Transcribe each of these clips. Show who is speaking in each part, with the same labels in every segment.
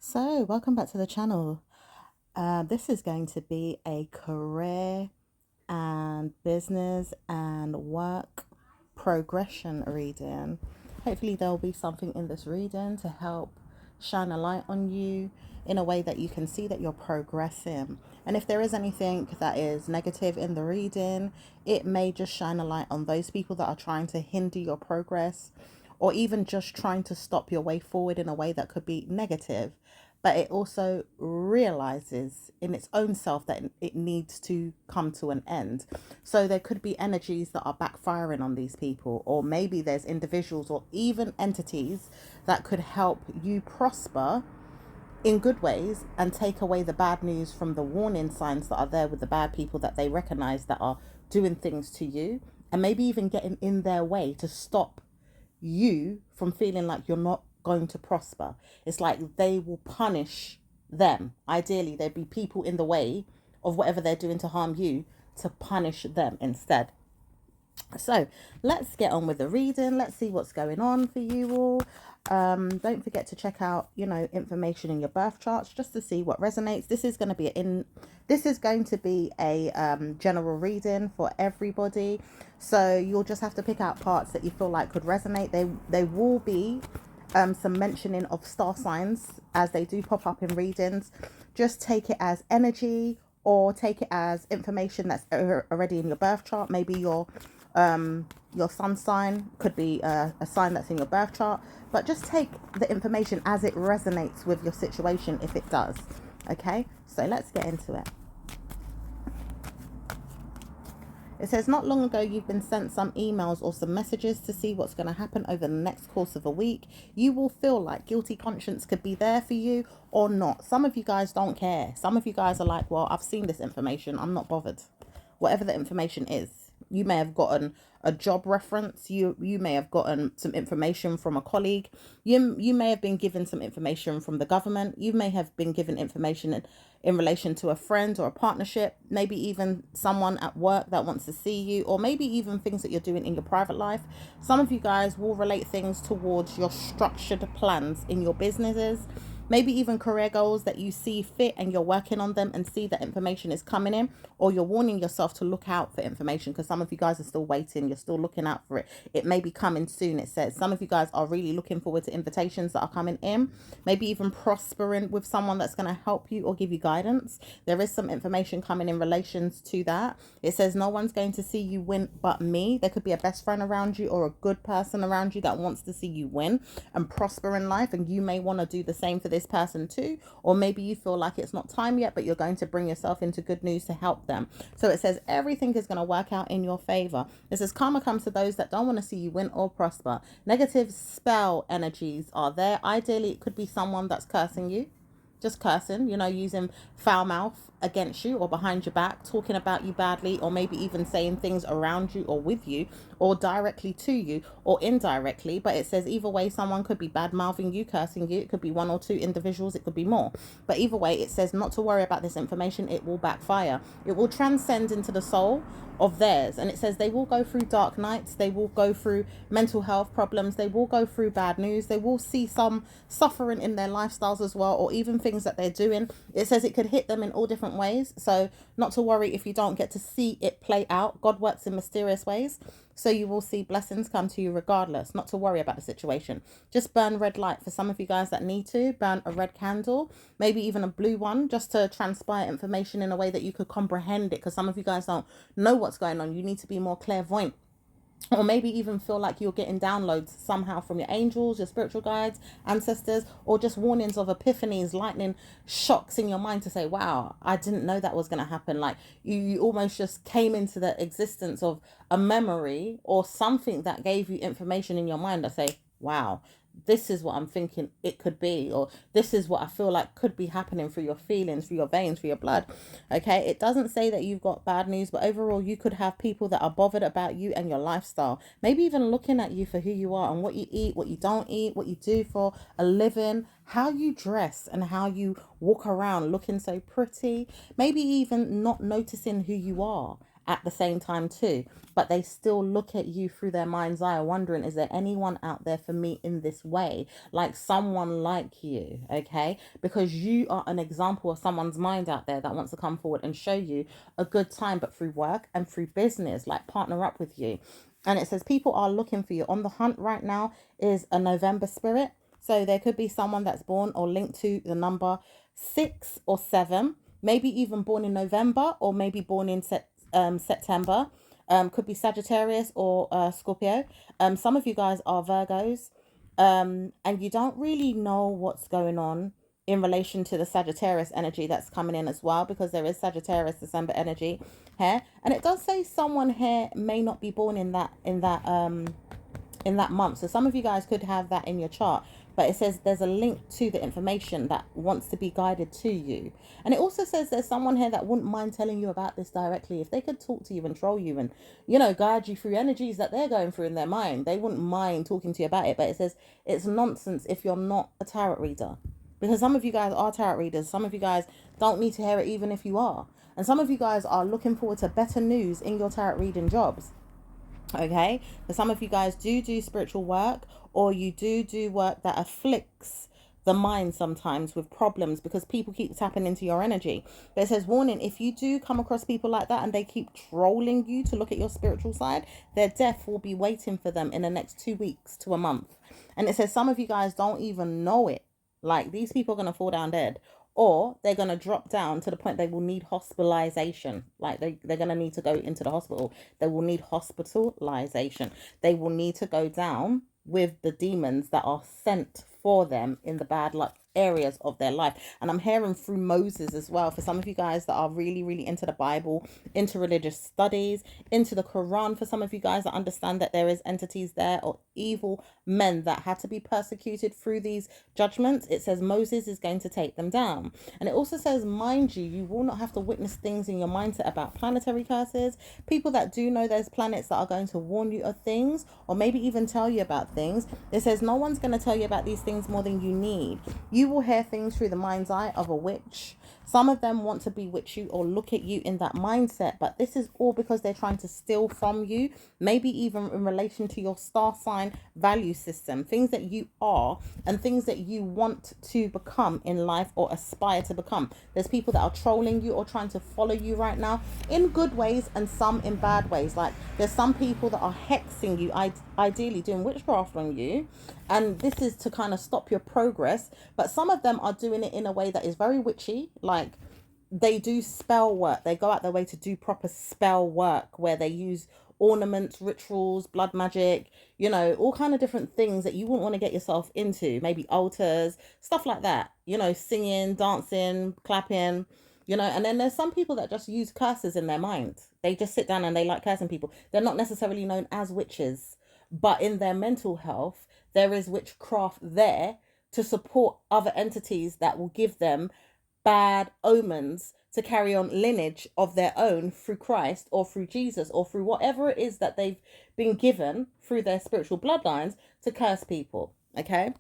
Speaker 1: So, welcome back to the channel. This is going to be a career and business and work progression reading. Hopefully, there will be something in this reading to help shine a light on you in a way that you can see that you're progressing. And if there is anything that is negative in the reading, it may just shine a light on those people that are trying to hinder your progress or even just trying to stop your way forward in a way that could be negative. But it also realizes in its own self that it needs to come to an end. So there could be energies that are backfiring on these people, or maybe there's individuals or even entities that could help you prosper in good ways and take away the bad news from the warning signs that are there with the bad people that they recognize that are doing things to you, and maybe even getting in their way to stop you from feeling like you're not going to prosper. It's like they will punish them. Ideally, there'd be people in the way of whatever they're doing to harm you to punish them instead. So let's get on with the reading. Let's see what's going on for you all. Don't forget to check out, information in your birth charts just to see what resonates. This is going to be a general reading for everybody. So you'll just have to pick out parts that you feel like could resonate. They will be some mentioning of star signs as they do pop up in readings. Just take it as energy or take it as information that's already in your birth chart. Maybe your sun sign could be a sign that's in your birth chart, but just take the information as it resonates with your situation if it does. Okay, so let's get into it. It says, not long ago, you've been sent some emails or some messages to see what's going to happen over the next course of a week. You will feel like guilty conscience could be there for you or not. Some of you guys don't care. Some of you guys are like, well, I've seen this information. I'm not bothered. Whatever the information is. You may have gotten a job reference. You may have gotten some information from a colleague. You may have been given some information from the government. You may have been given information in relation to a friend or a partnership, maybe even someone at work that wants to see you, or maybe even things that you're doing in your private life. Some of you guys will relate things towards your structured plans in your businesses, maybe even career goals that you see fit and you're working on them and see that information is coming in, or you're warning yourself to look out for information because some of you guys are still waiting, you're still looking out for it. It may be coming soon. It says some of you guys are really looking forward to invitations that are coming in, maybe even prospering with someone that's going to help you or give you guidance. There is some information coming in relations to that. It says no one's going to see you win but me. There could be a best friend around you or a good person around you that wants to see you win and prosper in life, and you may want to do the same for this person too. Or maybe you feel like it's not time yet, but you're going to bring yourself into good news to help them. So it says everything is going to work out in your favor. It says karma comes to those that don't want to see you win or prosper. Negative spell energies are there. Ideally, it could be someone that's cursing you, just cursing, using foul mouth against you or behind your back, talking about you badly, or maybe even saying things around you or with you or directly to you or indirectly. But it says either way, someone could be bad mouthing you, cursing you. It could be one or two individuals, it could be more. But either way, it says not to worry about this information. It will backfire. It will transcend into the soul of theirs. And it says they will go through dark nights, they will go through mental health problems, they will go through bad news, they will see some suffering in their lifestyles as well, or even things that they're doing. It says it could hit them in all different ways. So not to worry if you don't get to see it play out. God works in mysterious ways. So you will see blessings come to you regardless. Not to worry about the situation. Just burn red light for some of you guys that need to. Burn a red candle, maybe even a blue one, just to transpire information in a way that you could comprehend it. Because some of you guys don't know what's going on. You need to be more clairvoyant. Or maybe even feel like you're getting downloads somehow from your angels, your spiritual guides, ancestors, or just warnings of epiphanies, lightning shocks in your mind to say, wow, I didn't know that was going to happen. Like you almost just came into the existence of a memory or something that gave you information in your mind that say, wow, this is what I'm thinking it could be, or this is what I feel like could be happening through your feelings, through your veins, through your blood. Okay, it doesn't say that you've got bad news, but overall you could have people that are bothered about you and your lifestyle, maybe even looking at you for who you are and what you eat, what you don't eat, what you do for a living, how you dress and how you walk around looking so pretty, maybe even not noticing who you are at the same time too. But they still look at you through their mind's eye, wondering, is there anyone out there for me in this way? Like someone like you, okay? Because you are an example of someone's mind out there that wants to come forward and show you a good time, but through work and through business, like partner up with you. And it says people are looking for you. On the hunt right now is a November spirit. So there could be someone that's born or linked to the number 6 or 7, maybe even born in November or maybe born in September. Could be Sagittarius or Scorpio. Some of you guys are Virgos, and you don't really know what's going on in relation to the Sagittarius energy that's coming in as well, because there is Sagittarius December energy here, and it does say someone here may not be born in that month. So some of you guys could have that in your chart, but it says there's a link to the information that wants to be guided to you. And it also says there's someone here that wouldn't mind telling you about this directly. If they could talk to you and troll you and, guide you through energies that they're going through in their mind, they wouldn't mind talking to you about it. But it says it's nonsense if you're not a tarot reader, because some of you guys are tarot readers. Some of you guys don't need to hear it even if you are. And some of you guys are looking forward to better news in your tarot reading jobs. Okay, for some of you guys do spiritual work, or you do work that afflicts the mind sometimes with problems, because people keep tapping into your energy. But it says, warning, if you do come across people like that and they keep trolling you to look at your spiritual side, their death will be waiting for them in the next 2 weeks to a month. And it says some of you guys don't even know it. Like, these people are going to fall down dead, or they're going to drop down to the point they will need hospitalization. Like they're going to need to go into the hospital. They will need hospitalization. They will need to go down with the demons that are sent for them in the bad luck areas of their life. And I'm hearing through Moses as well, for some of you guys that are really into the Bible, into religious studies, into the Quran. For some of you guys that understand that there is entities there, or evil men that had to be persecuted through these judgments, it says Moses is going to take them down. And it also says, mind you, you will not have to witness things in your mindset about planetary curses. People that do know there's planets that are going to warn you of things, or maybe even tell you about things. It says no one's going to tell you about these things more than you need. You will hear things through the mind's eye of a witch. Some of them want to bewitch you or look at you in that mindset, but this is all because they're trying to steal from you, maybe even in relation to your star sign value system, things that you are and things that you want to become in life or aspire to become. There's people that are trolling you or trying to follow you right now in good ways and some in bad ways. Like there's some people that are hexing you, ideally doing witchcraft on you, and this is to kind of stop your progress. But some of them are doing it in a way that is very witchy. Like they do spell work. They go out their way to do proper spell work where they use ornaments, rituals, blood magic, all kind of different things that you wouldn't want to get yourself into. Maybe altars, stuff like that, singing, dancing, clapping, and then there's some people that just use curses in their mind. They just sit down and they like cursing people. They're not necessarily known as witches, but in their mental health, there is witchcraft there to support other entities that will give them bad omens to carry on lineage of their own through Christ or through Jesus or through whatever it is that they've been given through their spiritual bloodlines to curse people. Okay.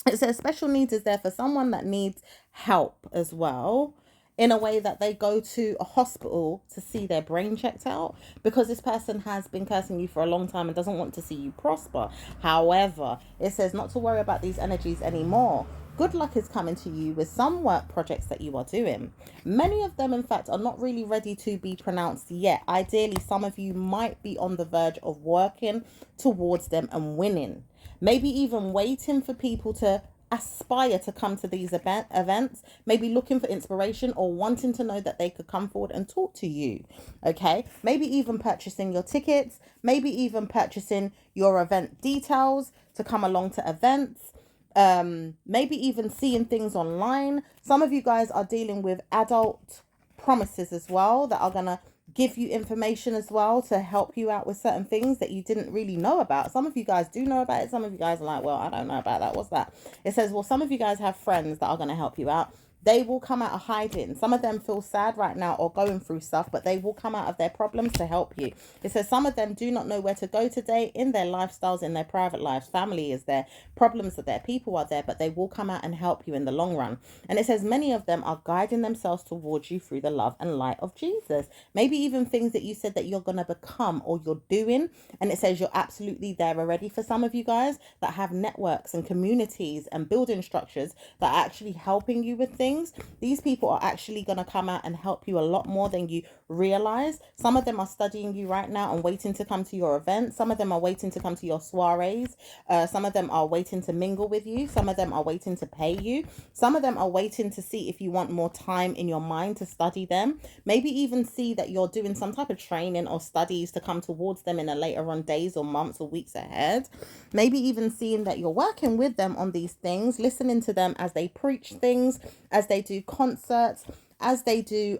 Speaker 1: It says special needs is there for someone that needs help as well, in a way that they go to a hospital to see their brain checked out, because this person has been cursing you for a long time and doesn't want to see you prosper. However, it says not to worry about these energies anymore. Good luck is coming to you with some work projects that you are doing. Many of them, in fact, are not really ready to be pronounced yet. Ideally, some of you might be on the verge of working towards them and winning. Maybe even waiting for people to aspire to come to these events, maybe looking for inspiration or wanting to know that they could come forward and talk to you. Okay, maybe even purchasing your tickets, maybe even purchasing your event details to come along to events, maybe even seeing things online. Some of you guys are dealing with adult promises as well that are gonna give you information as well to help you out with certain things that you didn't really know about. Some of you guys do know about it. Some of you guys are like, well, I don't know about that. What's that? It says, well, some of you guys have friends that are going to help you out. they will come out of hiding. Some of them feel sad right now or going through stuff, but they will come out of their problems to help you. It says some of them do not know where to go today in their lifestyles, in their private lives. Family is there, problems are there, people are there, but they will come out and help you in the long run. And it says many of them are guiding themselves towards you through the love and light of Jesus. Maybe even things that you said that you're going to become or you're doing. And it says you're absolutely there already. For some of you guys that have networks and communities and building structures that are actually helping you with things, these people are actually going to come out and help you a lot more than you realize. Some of them are studying you right now and waiting to come to your events. Some of them are waiting to come to your soirees. Some of them are waiting to mingle with you. Some of them are waiting to pay you. Some of them are waiting to see if you want more time in your mind to study them. Maybe even see that you're doing some type of training or studies to come towards them in a later on days or months or weeks ahead. Maybe even seeing that you're working with them on these things, listening to them as they preach things, as they do concerts, as they do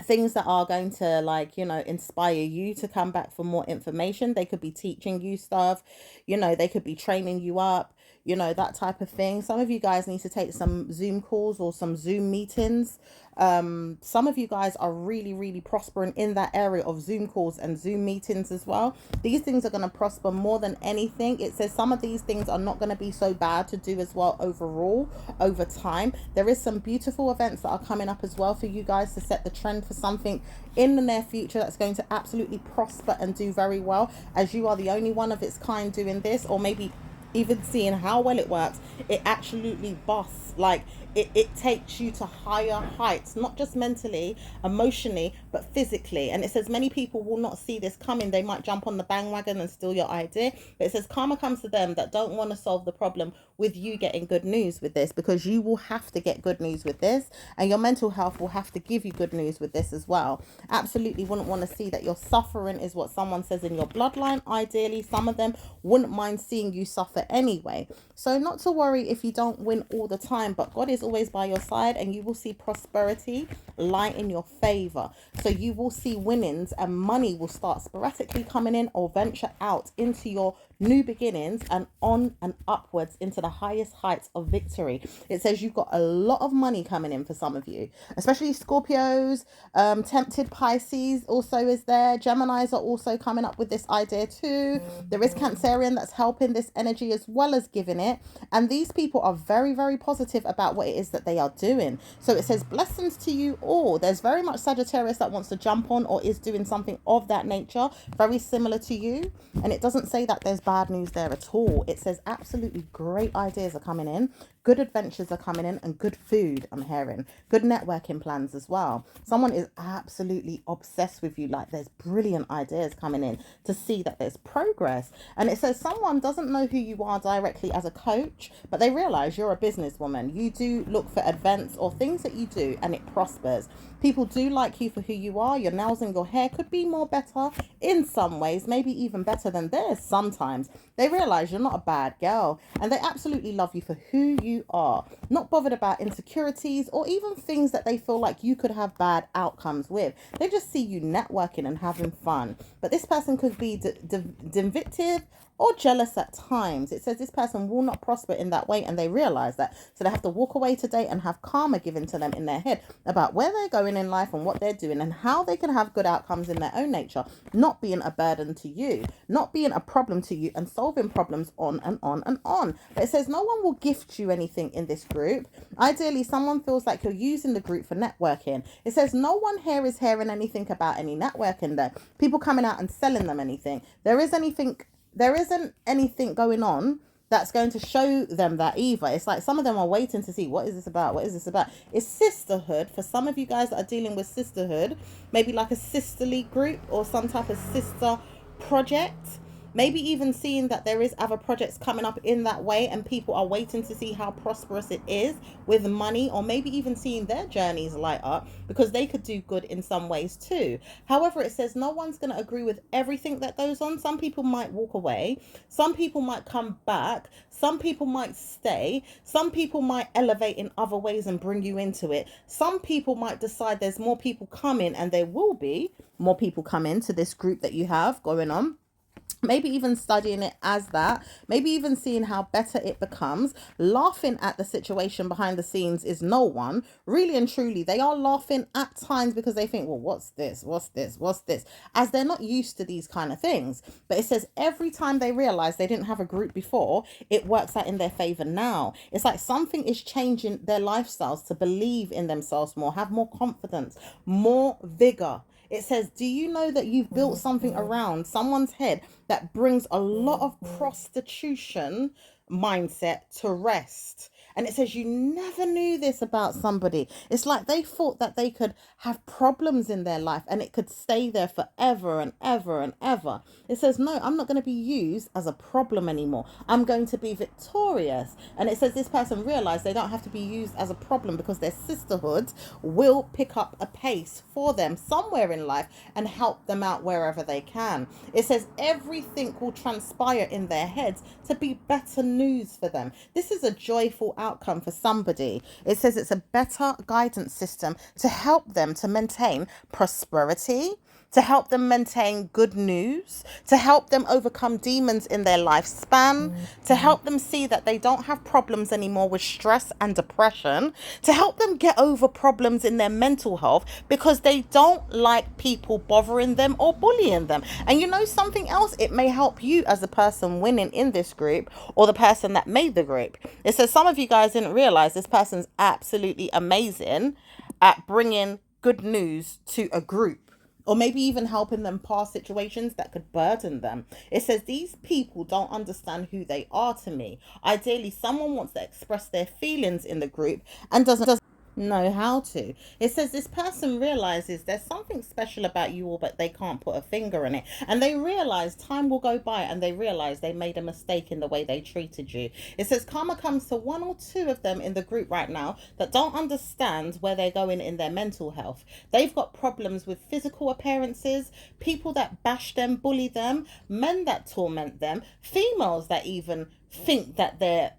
Speaker 1: things that are going to, like, you know, inspire you to come back for more information. They could be teaching you stuff, you know, they could be training you up, you know, that type of thing. Some of you guys need to take some Zoom calls or some Zoom meetings. Some of you guys are really prospering in that area of Zoom calls and Zoom meetings as well. These things are going to prosper more than anything. It says some of these things are not going to be so bad to do as well overall over time. There is some beautiful events that are coming up as well for you guys to set the trend for something in the near future that's going to absolutely prosper and do very well, as you are the only one of its kind doing this. Or maybe even seeing how well it works, it absolutely busts. Like it takes you to higher heights, not just mentally, emotionally, but physically. And it says many people will not see this coming. They might jump on the bandwagon and steal your idea. But it says karma comes to them that don't want to solve the problem with you getting good news with this, because you will have to get good news with this, and your mental health will have to give you good news with this as well. Absolutely wouldn't want to see that your suffering is what someone says in your bloodline. Ideally, some of them wouldn't mind seeing you suffer anyway. So not to worry if you don't win all the time, but God is always by your side, and you will see prosperity lie in your favor. So you will see winnings, and money will start sporadically coming in or venture out into your new beginnings and on and upwards into the highest heights of victory. It says you've got a lot of money coming in for some of you, especially Scorpios. Tempted Pisces also is there. Geminis are also coming up with this idea too. There is Cancerian that's helping this energy as well as giving it. And these people are very positive about what it is that they are doing. So it says blessings to you all. There's very much Sagittarius that wants to jump on or is doing something of that nature, very similar to you. And it doesn't say that there's bad news there at all. It says absolutely great ideas are coming in, good adventures are coming in, and good food, I'm hearing. Good networking plans as well. Someone is absolutely obsessed with you. Like, there's brilliant ideas coming in to see that there's progress. And it says someone doesn't know who you are directly as a coach, but they realize you're a businesswoman. You do look for events or things that you do, and it prospers. People do like you for who you are. Your nails and your hair could be more better in some ways, maybe even better than theirs sometimes. They realize you're not a bad girl, and they absolutely love you for who you are. Not bothered about insecurities or even things that they feel like you could have bad outcomes with. They just see you networking and having fun. But this person could be vindictive or jealous at times. It says this person will not prosper in that way, and they realize that. So they have to walk away today and have karma given to them in their head about where they're going in life and what they're doing and how they can have good outcomes in their own nature, not being a burden to you, not being a problem to you, and solving problems on and on and on. But it says no one will gift you anything in this group. Ideally, someone feels like you're using the group for networking. It says no one here is hearing anything about any networking there. People coming out and selling them anything. There isn't anything going on that's going to show them that either. It's like some of them are waiting to see, what is this about? What is this about? It's sisterhood. For some of you guys that are dealing with sisterhood, maybe like a sisterly group or some type of sister project. Maybe even seeing that there is other projects coming up in that way, and people are waiting to see how prosperous it is with money, or maybe even seeing their journeys light up because they could do good in some ways too. However, it says no one's going to agree with everything that goes on. Some people might walk away. Some people might come back. Some people might stay. Some people might elevate in other ways and bring you into it. Some people might decide there's more people coming, and there will be more people come into this group that you have going on. maybe even studying it as that, maybe even seeing how better it becomes. Laughing at the situation behind the scenes is no one. Really and truly, they are laughing at times because they think, well, what's this, as they're not used to these kind of things. But it says every time they realize they didn't have a group before, it works out in their favor now. It's like something is changing their lifestyles to believe in themselves more, have more confidence, more vigor. It says, do you know that you've built something around someone's head that brings a lot of prostitution mindset to rest? And it says, you never knew this about somebody. It's like they thought that they could have problems in their life and it could stay there forever and ever and ever. It says, no, I'm not going to be used as a problem anymore. I'm going to be victorious. And it says this person realized they don't have to be used as a problem because their sisterhood will pick up a pace for them somewhere in life and help them out wherever they can. It says everything will transpire in their heads to be better news for them. This is a joyful outcome for somebody. It says it's a better guidance system to help them to maintain prosperity, to help them maintain good news, to help them overcome demons in their lifespan, to help them see that they don't have problems anymore with stress and depression, to help them get over problems in their mental health because they don't like people bothering them or bullying them. And you know something else? It may help you as the person winning in this group or the person that made the group. It says some of you guys didn't realize this person's absolutely amazing at bringing good news to a group, or maybe even helping them pass situations that could burden them. It says these people don't understand who they are to me. Ideally, someone wants to express their feelings in the group and doesn't know how to. It says this person realizes there's something special about you all, but they can't put a finger on it. And they realize time will go by and they realize they made a mistake in the way they treated you. It says karma comes to one or two of them in the group right now that don't understand where they're going in their mental health. They've got problems with physical appearances, people that bash them, bully them, men that torment them, females that even think that they're,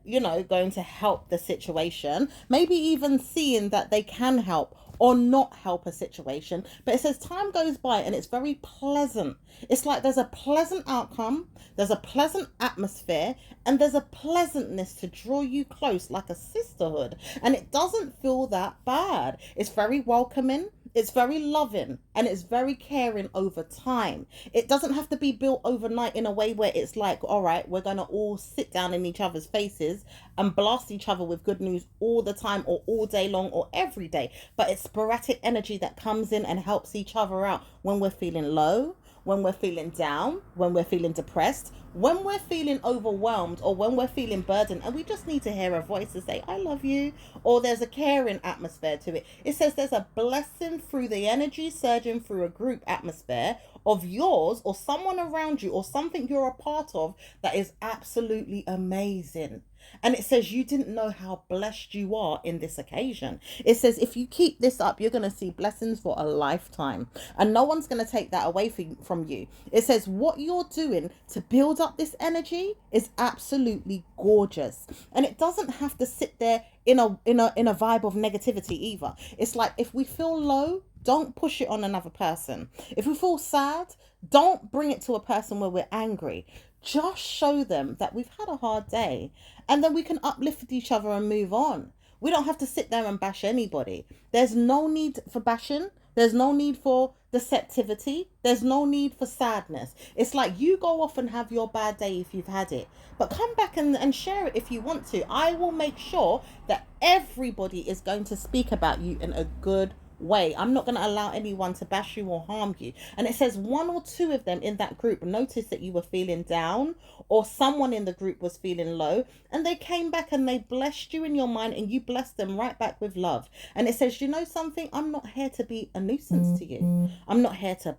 Speaker 1: going to help the situation, maybe even seeing that they can help or not help a situation. But it says time goes by and it's very pleasant. It's like there's a pleasant outcome, there's a pleasant atmosphere, and there's a pleasantness to draw you close like a sisterhood. And it doesn't feel that bad. It's very welcoming. It's very loving and it's very caring over time. It doesn't have to be built overnight in a way where it's like, all right, we're going to all sit down in each other's faces and blast each other with good news all the time or all day long or every day. But it's sporadic energy that comes in and helps each other out when we're feeling low, when we're feeling down, when we're feeling depressed, when we're feeling overwhelmed, or when we're feeling burdened, and we just need to hear a voice to say, I love you, or there's a caring atmosphere to it. It says there's a blessing through the energy surging through a group atmosphere of yours or someone around you or something you're a part of that is absolutely amazing. And it says you didn't know how blessed you are in this occasion. It says if you keep this up, you're going to see blessings for a lifetime. And no one's going to take that away from you. It says what you're doing to build up this energy is absolutely gorgeous. And it doesn't have to sit there in a vibe of negativity either. It's like if we feel low, don't push it on another person. If we feel sad, don't bring it to a person where we're angry. Just show them that we've had a hard day and then we can uplift each other and move on. We don't have to sit there and bash anybody. There's no need for bashing. There's no need for deceptivity. There's no need for sadness. It's like you go off and have your bad day if you've had it. But come back and share it if you want to. I will make sure that everybody is going to speak about you in a good way. I'm not going to allow anyone to bash you or harm you. And it says one or two of them in that group noticed that you were feeling down or someone in the group was feeling low, and they came back and they blessed you in your mind and you blessed them right back with love. And it says, you know something, I'm not here to be a nuisance to you. I'm not here to,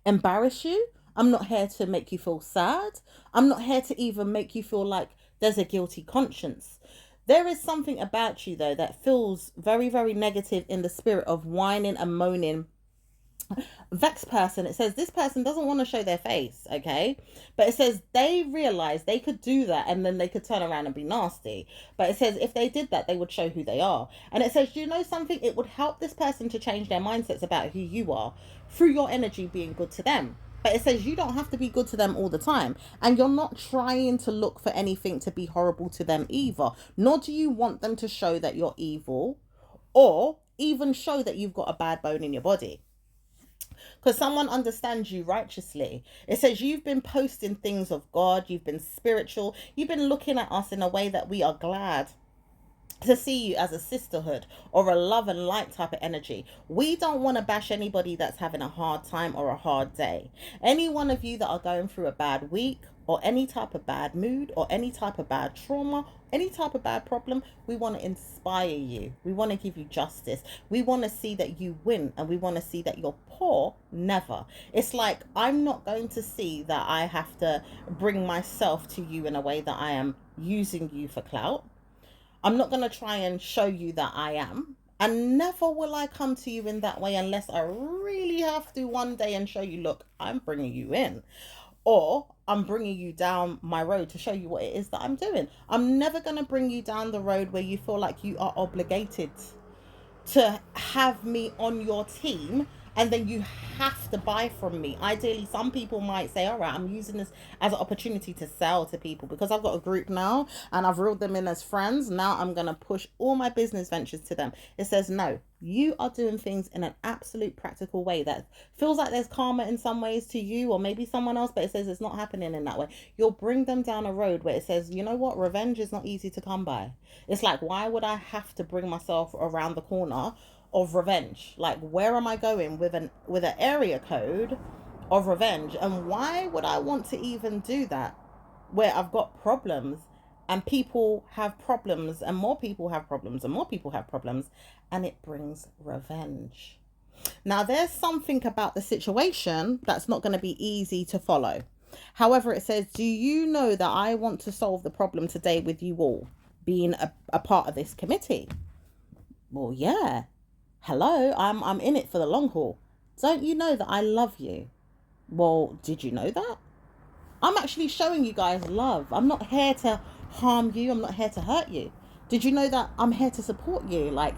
Speaker 1: embarrass you. I'm not here to make you feel sad. I'm not here to even make you feel like there's a guilty conscience. There is something about you, though, that feels very, very negative in the spirit of whining and moaning. Vexed person, it says this person doesn't want to show their face, okay? But it says they realize they could do that and then they could turn around and be nasty. But it says if they did that, they would show who they are. And it says, you know something? It would help this person to change their mindsets about who you are through your energy being good to them. But it says you don't have to be good to them all the time. And you're not trying to look for anything to be horrible to them either. Nor do you want them to show that you're evil or even show that you've got a bad bone in your body. Because someone understands you righteously. It says you've been posting things of God, you've been spiritual, you've been looking at us in a way that we are glad to see you as a sisterhood or a love and light type of energy. We don't want to bash anybody that's having a hard time or a hard day. Any one of you that are going through a bad week or any type of bad mood or any type of bad trauma, any type of bad problem, we want to inspire you. We want to give you justice. We want to see that you win, and we want to see that you're poor. Never. It's like, I'm not going to see that I have to bring myself to you in a way that I am using you for clout. I'm not going to try and show you that I am. And never will I come to you in that way unless I really have to one day and show you, look, I'm bringing you in. Or I'm bringing you down my road to show you what it is that I'm doing. I'm never going to bring you down the road where you feel like you are obligated to have me on your team and then you have to buy from me. Ideally, some people might say, all right, I'm using this as an opportunity to sell to people because I've got a group now and I've reeled them in as friends. Now I'm going to push all my business ventures to them. It says, no, you are doing things in an absolute practical way that feels like there's karma in some ways to you or maybe someone else, but it says it's not happening in that way. You'll bring them down a road where it says, you know what, revenge is not easy to come by. It's like, why would I have to bring myself around the corner of revenge? Like, where am I going with an area code of revenge? And why would I want to even do that where I've got problems and people have problems and more people have problems and more people have problems, and it brings revenge? Now, there's something about the situation that's not going to be easy to follow. However, it says, do you know that I want to solve the problem today with you all being a part of this committee? Well, yeah. Hello, I'm in it for the long haul. Don't you know that I love you? Well, did you know that? I'm actually showing you guys love. I'm not here to harm you. I'm not here to hurt you. Did you know that I'm here to support you? Like,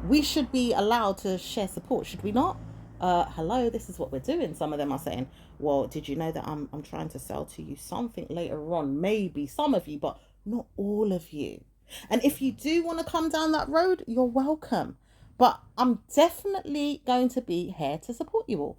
Speaker 1: we should be allowed to share support, should we not? Hello, this is what we're doing. Some of them are saying, well, did you know that I'm trying to sell to you something later on? Maybe some of you, but not all of you. And if you do want to come down that road, you're welcome. But I'm definitely going to be here to support you all.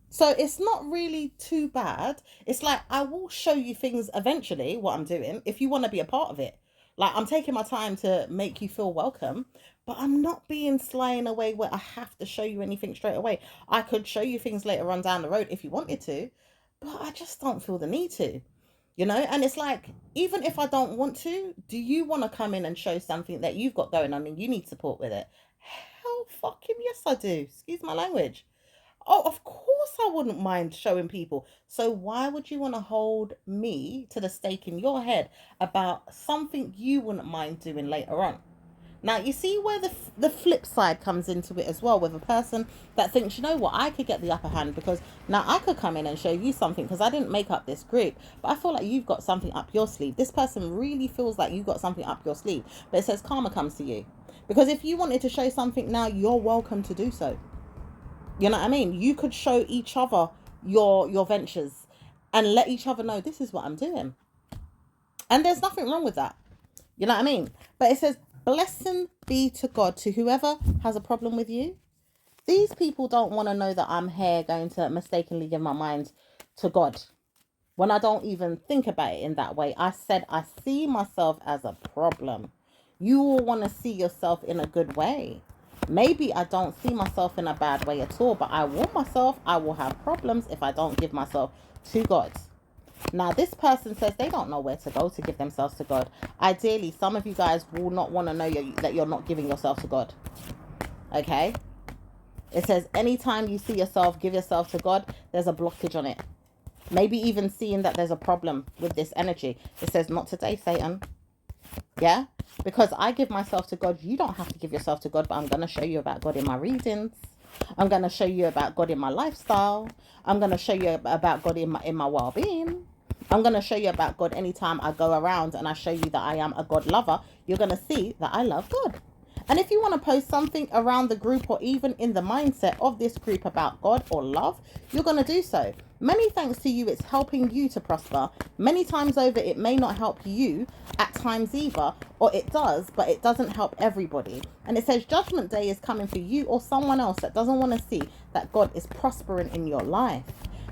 Speaker 1: So it's not really too bad. It's like, I will show you things eventually, what I'm doing, if you want to be a part of it. Like, I'm taking my time to make you feel welcome, but I'm not being sly in a way where I have to show you anything straight away. I could show you things later on down the road if you wanted to, but I just don't feel the need to. You know, and it's like, even if I don't want to, do you want to come in and show something that you've got going on and you need support with it? Hell fucking yes, I do. Excuse my language. Oh, of course I wouldn't mind showing people. So why would you want to hold me to the stake in your head about something you wouldn't mind doing later on? Now, you see where the flip side comes into it as well, with a person that thinks, you know what, I could get the upper hand because now I could come in and show you something because I didn't make up this group, but I feel like you've got something up your sleeve. This person really feels like you've got something up your sleeve, but it says karma comes to you. Because if you wanted to show something now, you're welcome to do so. You know what I mean? You could show each other your ventures and let each other know, this is what I'm doing. And there's nothing wrong with that. You know what I mean? But it says, blessing be to God, to whoever has a problem with you. These people don't want to know that I'm here going to mistakenly give my mind to God when I don't even think about it in that way. I said I see myself as a problem. You all want to see yourself in a good way. Maybe I don't see myself in a bad way at all, but I warn myself I will have problems if I don't give myself to God. Now, this person says they don't know where to go to give themselves to God. Ideally, some of you guys will not want to know that you're not giving yourself to God. Okay? It says anytime you see yourself, give yourself to God, there's a blockage on it. Maybe even seeing that there's a problem with this energy. It says, not today, Satan. Yeah? Because I give myself to God. You don't have to give yourself to God, but I'm going to show you about God in my readings. I'm going to show you about God in my lifestyle. I'm going to show you about God in my well-being. I'm going to show you about God anytime I go around and I show you that I am a God lover. You're going to see that I love God. And if you want to post something around the group or even in the mindset of this group about God or love, you're going to do so. Many thanks to you, it's helping you to prosper. Many times over, it may not help you at times either, or it does, but it doesn't help everybody. And it says Judgment Day is coming for you or someone else that doesn't want to see that God is prospering in your life.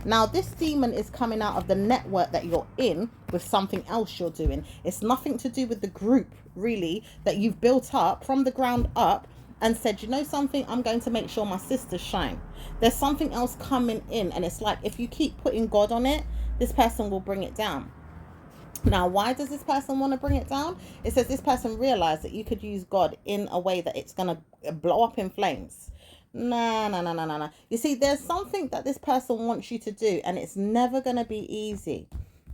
Speaker 1: Now, this demon is coming out of the network that you're in with something else you're doing. It's nothing to do with the group, really, that you've built up from the ground up and said, you know something, I'm going to make sure my sisters shine. There's something else coming in, and it's like if you keep putting God on it, this person will bring it down. Now, why does this person want to bring it down? It says this person realized that you could use God in a way that it's going to blow up in flames. No. You see, there's something that this person wants you to do, and it's never going to be easy.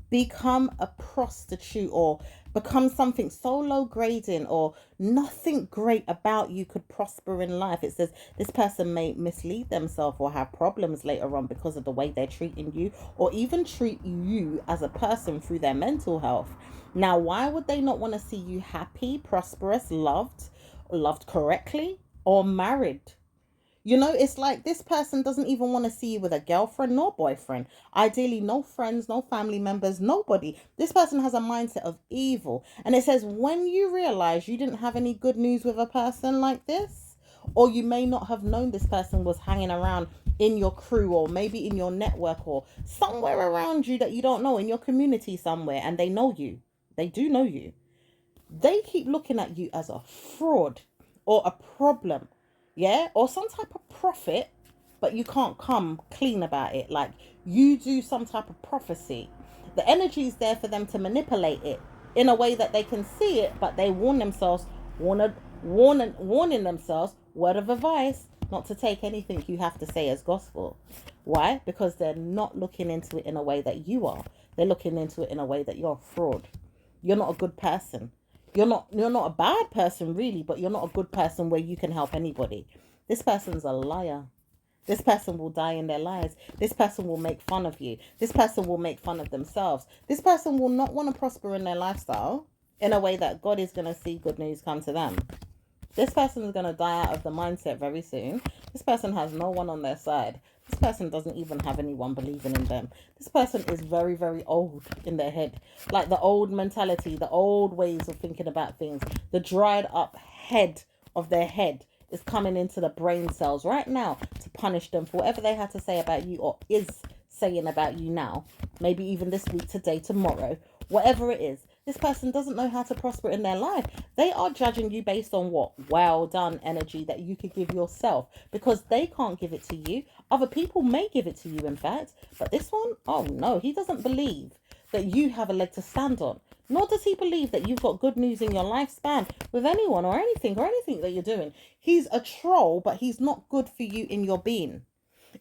Speaker 1: Become a prostitute or become something so low grading, or nothing great about you could prosper in life. It says this person may mislead themselves or have problems later on because of the way they're treating you, or even treat you as a person through their mental health. Now, why would they not want to see you happy, prosperous, loved correctly, or married? You know, it's like this person doesn't even want to see you with a girlfriend nor boyfriend. Ideally, no friends, no family members, nobody. This person has a mindset of evil. And it says when you realize you didn't have any good news with a person like this, or you may not have known this person was hanging around in your crew, or maybe in your network, or somewhere around you that you don't know, in your community somewhere, and they know you. They do know you. They keep looking at you as a fraud or a problem. Yeah, or some type of profit, but you can't come clean about it. Like you do some type of prophecy. The energy is there for them to manipulate it in a way that they can see it, but they warning themselves, warning themselves, word of advice, not to take anything you have to say as gospel. Why? Because they're not looking into it in a way that you are. They're looking into it in a way that you're a fraud. You're not a good person. You're not a bad person really, but you're not a good person where you can help anybody. This person's a liar. This person will die in their lies. This person will make fun of you. This person will make fun of themselves. This person will not want to prosper in their lifestyle in a way that God is going to see good news come to them. This person is going to die out of the mindset very soon. This person has no one on their side. This person doesn't even have anyone believing in them. This person is very, very old in their head. Like the old mentality, the old ways of thinking about things. The dried up head of their head is coming into the brain cells right now to punish them for whatever they had to say about you, or is saying about you now. Maybe even this week, today, tomorrow, whatever it is. This person doesn't know how to prosper in their life. They are judging you based on what? Well done energy that you could give yourself, because they can't give it to you. Other people may give it to you, in fact. But this one, oh no, he doesn't believe that you have a leg to stand on. Nor does he believe that you've got good news in your lifespan with anyone or anything that you're doing. He's a troll, but he's not good for you in your being.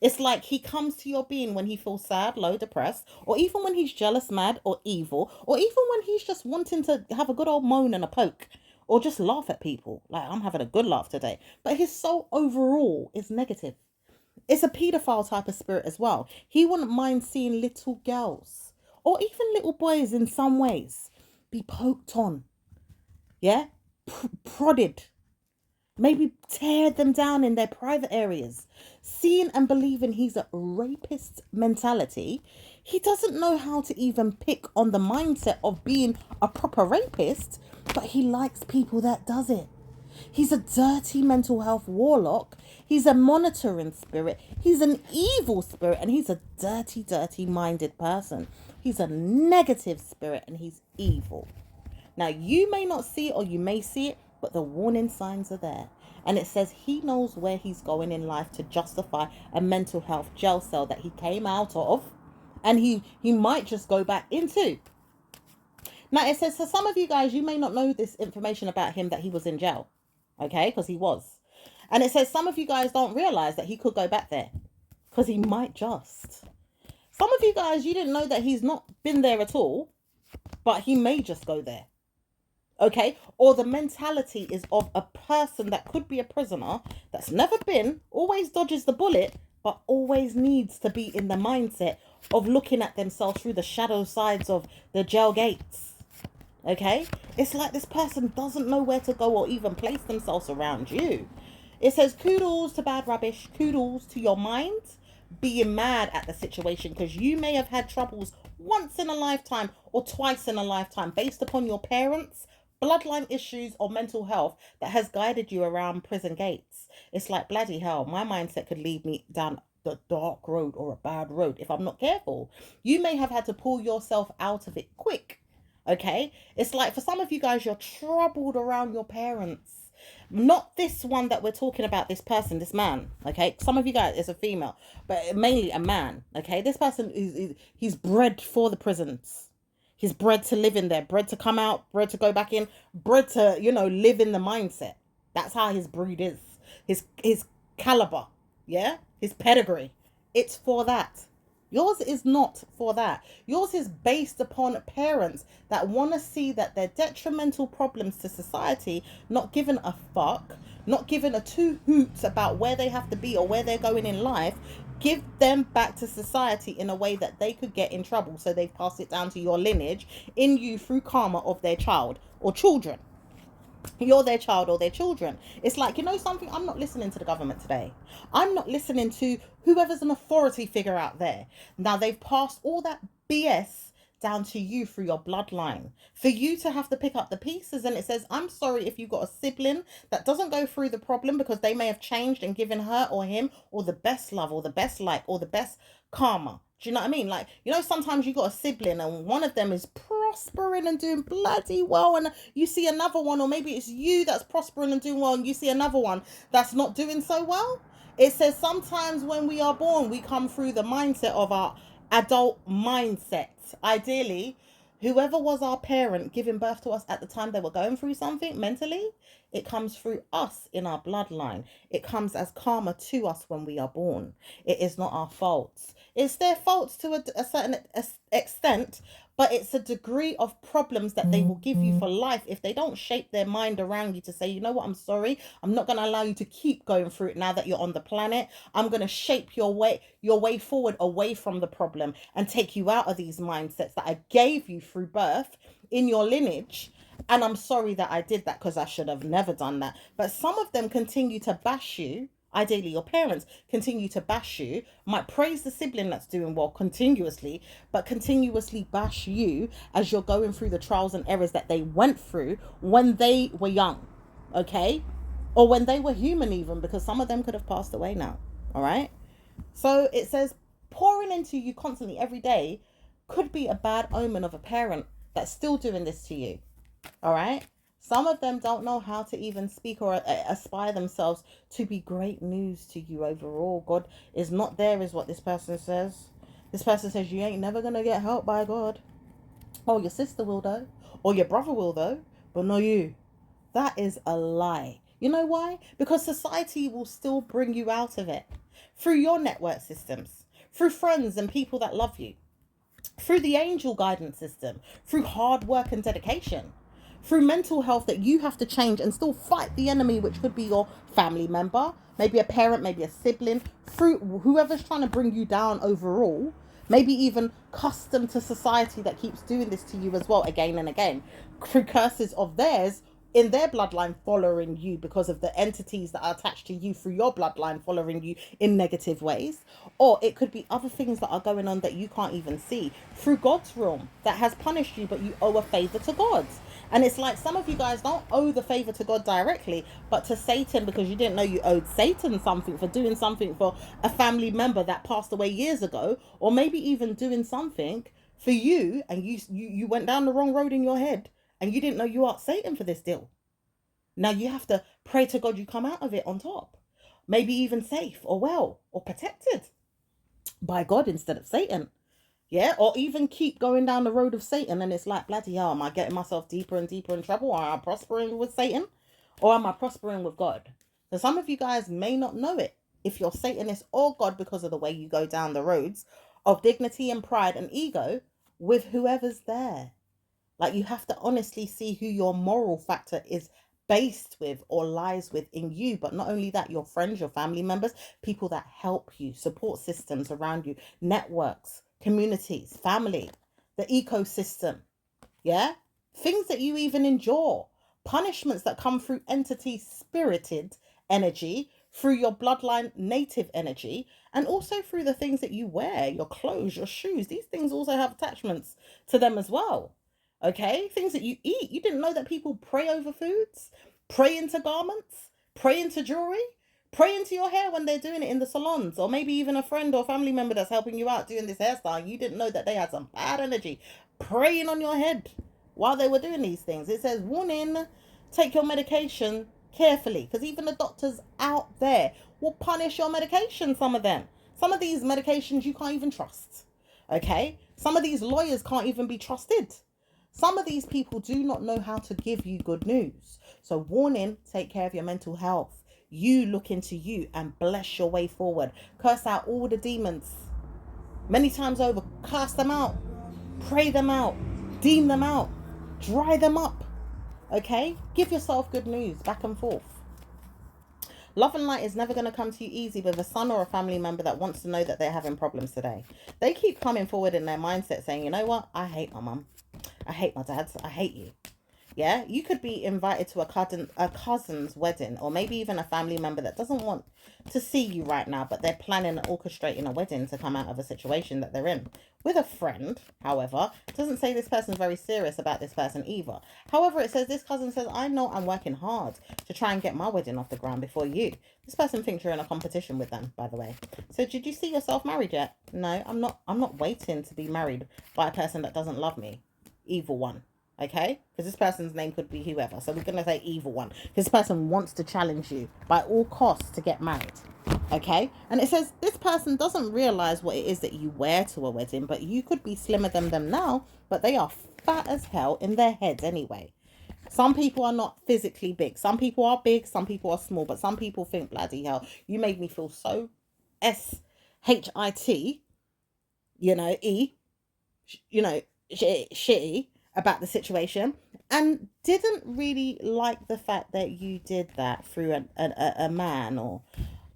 Speaker 1: It's like he comes to your being when he feels sad, low, depressed, or even when he's jealous, mad, or evil, or even when he's just wanting to have a good old moan and a poke, or just laugh at people. Like, I'm having a good laugh today. But his soul overall is negative. It's a paedophile type of spirit as well. He wouldn't mind seeing little girls, or even little boys in some ways, be poked on. Yeah? Prodded. Maybe tear them down in their private areas. Seeing and believing he's a rapist mentality, he doesn't know how to even pick on the mindset of being a proper rapist, but he likes people that does it. He's a dirty mental health warlock. He's a monitoring spirit. He's an evil spirit, and he's a dirty minded person. He's a negative spirit, and he's evil. Now, you may not see it, or you may see it, but the warning signs are there. And it says he knows where he's going in life to justify a mental health jail cell that he came out of, and he might just go back into. Now, it says, for some of you guys, you may not know this information about him, that he was in jail. Okay, because he was. And it says some of you guys don't realize that he could go back there, because he might just. Some of you guys, you didn't know that he's not been there at all, but he may just go there. Okay, or the mentality is of a person that could be a prisoner that's never been, always dodges the bullet, but always needs to be in the mindset of looking at themselves through the shadow sides of the jail gates. Okay? It's like this person doesn't know where to go or even place themselves around you. It says kudos to bad rubbish, kudos to your mind being mad at the situation because you may have had troubles once in a lifetime or twice in a lifetime based upon your parents, bloodline issues, or mental health that has guided you around prison gates. It's like bloody hell, my mindset could lead me down the dark road or a bad road if I'm not careful. You may have had to pull yourself out of it quick. Okay? It's like for some of you guys, you're troubled around your parents. Not this one that we're talking about, this person, this man. Okay? Some of you guys, it's a female, but mainly a man. Okay? This person he's bred for the prisons. He's bred to live in there, bred to come out, bred to go back in, bred to, live in the mindset. That's how his breed is. His caliber, yeah? His pedigree. It's for that. Yours is not for that. Yours is based upon parents that want to see that their detrimental problems to society, not given a fuck, not given a two hoots about where they have to be or where they're going in life, give them back to society in a way that they could get in trouble. So they've passed it down to your lineage in you through karma of their child or children. You're their child or their children. It's like, something, I'm not listening to the government today. I'm not listening to whoever's an authority figure out there. Now they've passed all that BS down to you through your bloodline for you to have to pick up the pieces. And it says, I'm sorry if you've got a sibling that doesn't go through the problem because they may have changed and given her or him or the best love or the best like or the best karma. Do you know what I mean? Like, sometimes you got a sibling and one of them is prospering and doing bloody well, and you see another one, or maybe it's you that's prospering and doing well, and you see another one that's not doing so well. It says sometimes when we are born, we come through the mindset of our adult mindset. Ideally, whoever was our parent giving birth to us at the time they were going through something mentally, it comes through us in our bloodline. It comes as karma to us when we are born. It is not our faults. It's their faults to a certain extent, but it's a degree of problems that they will give you for life if they don't shape their mind around you to say, you know what, I'm sorry, I'm not going to allow you to keep going through it now that you're on the planet. I'm going to shape your way forward away from the problem and take you out of these mindsets that I gave you through birth in your lineage. And I'm sorry that I did that because I should have never done that. But some of them continue to bash you. Ideally, your parents continue to bash you, might praise the sibling that's doing well continuously, but continuously bash you as you're going through the trials and errors that they went through when they were young, okay? Or when they were human even, because some of them could have passed away now, all right? So it says pouring into you constantly every day could be a bad omen of a parent that's still doing this to you, all right? Some of them don't know how to even speak or aspire themselves to be great news to you overall. God is not there, is what this person says. This person says you ain't never going to get help by God. Oh, your sister will though. Or your brother will though. But not you. That is a lie. You know why? Because society will still bring you out of it. Through your network systems. Through friends and people that love you. Through the angel guidance system. Through hard work and dedication. Through mental health that you have to change and still fight the enemy, which could be your family member, maybe a parent, maybe a sibling, through whoever's trying to bring you down overall, maybe even custom to society that keeps doing this to you as well again and again, through curses of theirs in their bloodline following you because of the entities that are attached to you through your bloodline following you in negative ways. Or it could be other things that are going on that you can't even see through God's realm that has punished you, but you owe a favor to God. And it's like some of you guys don't owe the favor to God directly, but to Satan, because you didn't know you owed Satan something for doing something for a family member that passed away years ago, or maybe even doing something for you, and you went down the wrong road in your head, and you didn't know you asked Satan for this deal. Now you have to pray to God you come out of it on top, maybe even safe or well or protected by God instead of Satan. Yeah, or even keep going down the road of Satan, and it's like, bloody hell, am I getting myself deeper and deeper in trouble? Or am I prospering with Satan? Or am I prospering with God? So some of you guys may not know it if you're Satanist or God because of the way you go down the roads of dignity and pride and ego with whoever's there. Like, you have to honestly see who your moral factor is based with or lies with in you. But not only that, your friends, your family members, people that help you, support systems around you, networks, communities, family, the ecosystem, yeah, things that you even endure, punishments that come through entity spirited energy, through your bloodline native energy, and also through the things that you wear, your clothes, your shoes. These things also have attachments to them as well. Okay, things that you eat. You didn't know that people pray over foods, pray into garments, pray into jewelry, pray into your hair when they're doing it in the salons, or maybe even a friend or family member that's helping you out doing this hairstyle. You didn't know that they had some bad energy praying on your head while they were doing these things. It says, warning, take your medication carefully, because even the doctors out there will punish your medication. Some of them, some of these medications you can't even trust. Okay, some of these lawyers can't even be trusted. Some of these people do not know how to give you good news. So warning, take care of your mental health. You look into you and bless your way forward. Curse out all the demons. Many times over, cast them out, pray them out, deem them out, dry them up. Okay? Give yourself good news back and forth. Love and light is never going to come to you easy with a son or a family member that wants to know that they're having problems today. They keep coming forward in their mindset saying, you know what? I hate my mum. I hate my dad. I hate you. Yeah, you could be invited to a cousin's wedding, or maybe even a family member that doesn't want to see you right now, but they're planning and orchestrating a wedding to come out of a situation that they're in. With a friend, however, it doesn't say this person's very serious about this person either. However, it says this cousin says, I know I'm working hard to try and get my wedding off the ground before you. This person thinks you're in a competition with them, by the way. So did you see yourself married yet? No, I'm not waiting to be married by a person that doesn't love me. Evil one. Okay, because this person's name could be whoever, so we're gonna say evil one. This person wants to challenge you by all costs to get married. Okay, and it says this person doesn't realize what it is that you wear to a wedding, but you could be slimmer than them now, but they are fat as hell in their heads anyway. Some people are not physically big, some people are big, some people are small, but some people think, bloody hell, you made me feel so shit, shitty about the situation, and didn't really like the fact that you did that through a man or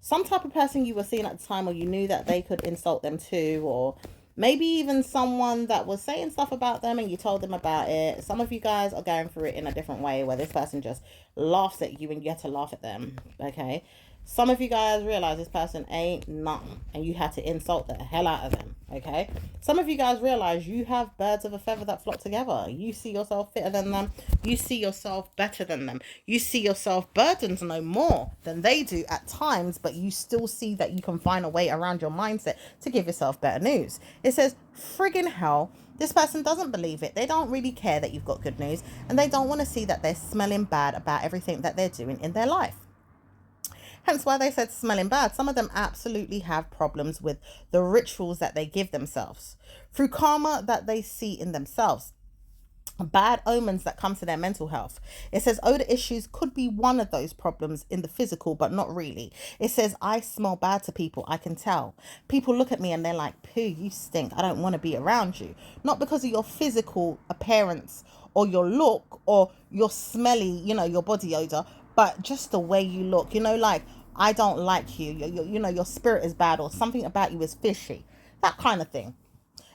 Speaker 1: some type of person you were seeing at the time, or you knew that they could insult them too, or maybe even someone that was saying stuff about them and you told them about it. Some of you guys are going through it in a different way where this person just laughs at you and you have to laugh at them. Okay, some of you guys realize this person ain't nothing and you had to insult the hell out of them. Okay, some of you guys realize you have birds of a feather that flock together. You see yourself fitter than them, you see yourself better than them, you see yourself burdened no more than they do at times, but you still see that you can find a way around your mindset to give yourself better news. It says, friggin' hell, this person doesn't believe it. They don't really care that you've got good news, and they don't want to see that they're smelling bad about everything that they're doing in their life. Hence why they said smelling bad. Some of them absolutely have problems with the rituals that they give themselves, through karma that they see in themselves, bad omens that come to their mental health. It says odor issues could be one of those problems in the physical, but not really. It says I smell bad to people. I can tell. People look at me and they're like, poo, you stink. I don't want to be around you. Not because of your physical appearance or your look or your smelly, your body odor, but just the way you look, like, I don't like you, your spirit is bad, or something about you is fishy, that kind of thing.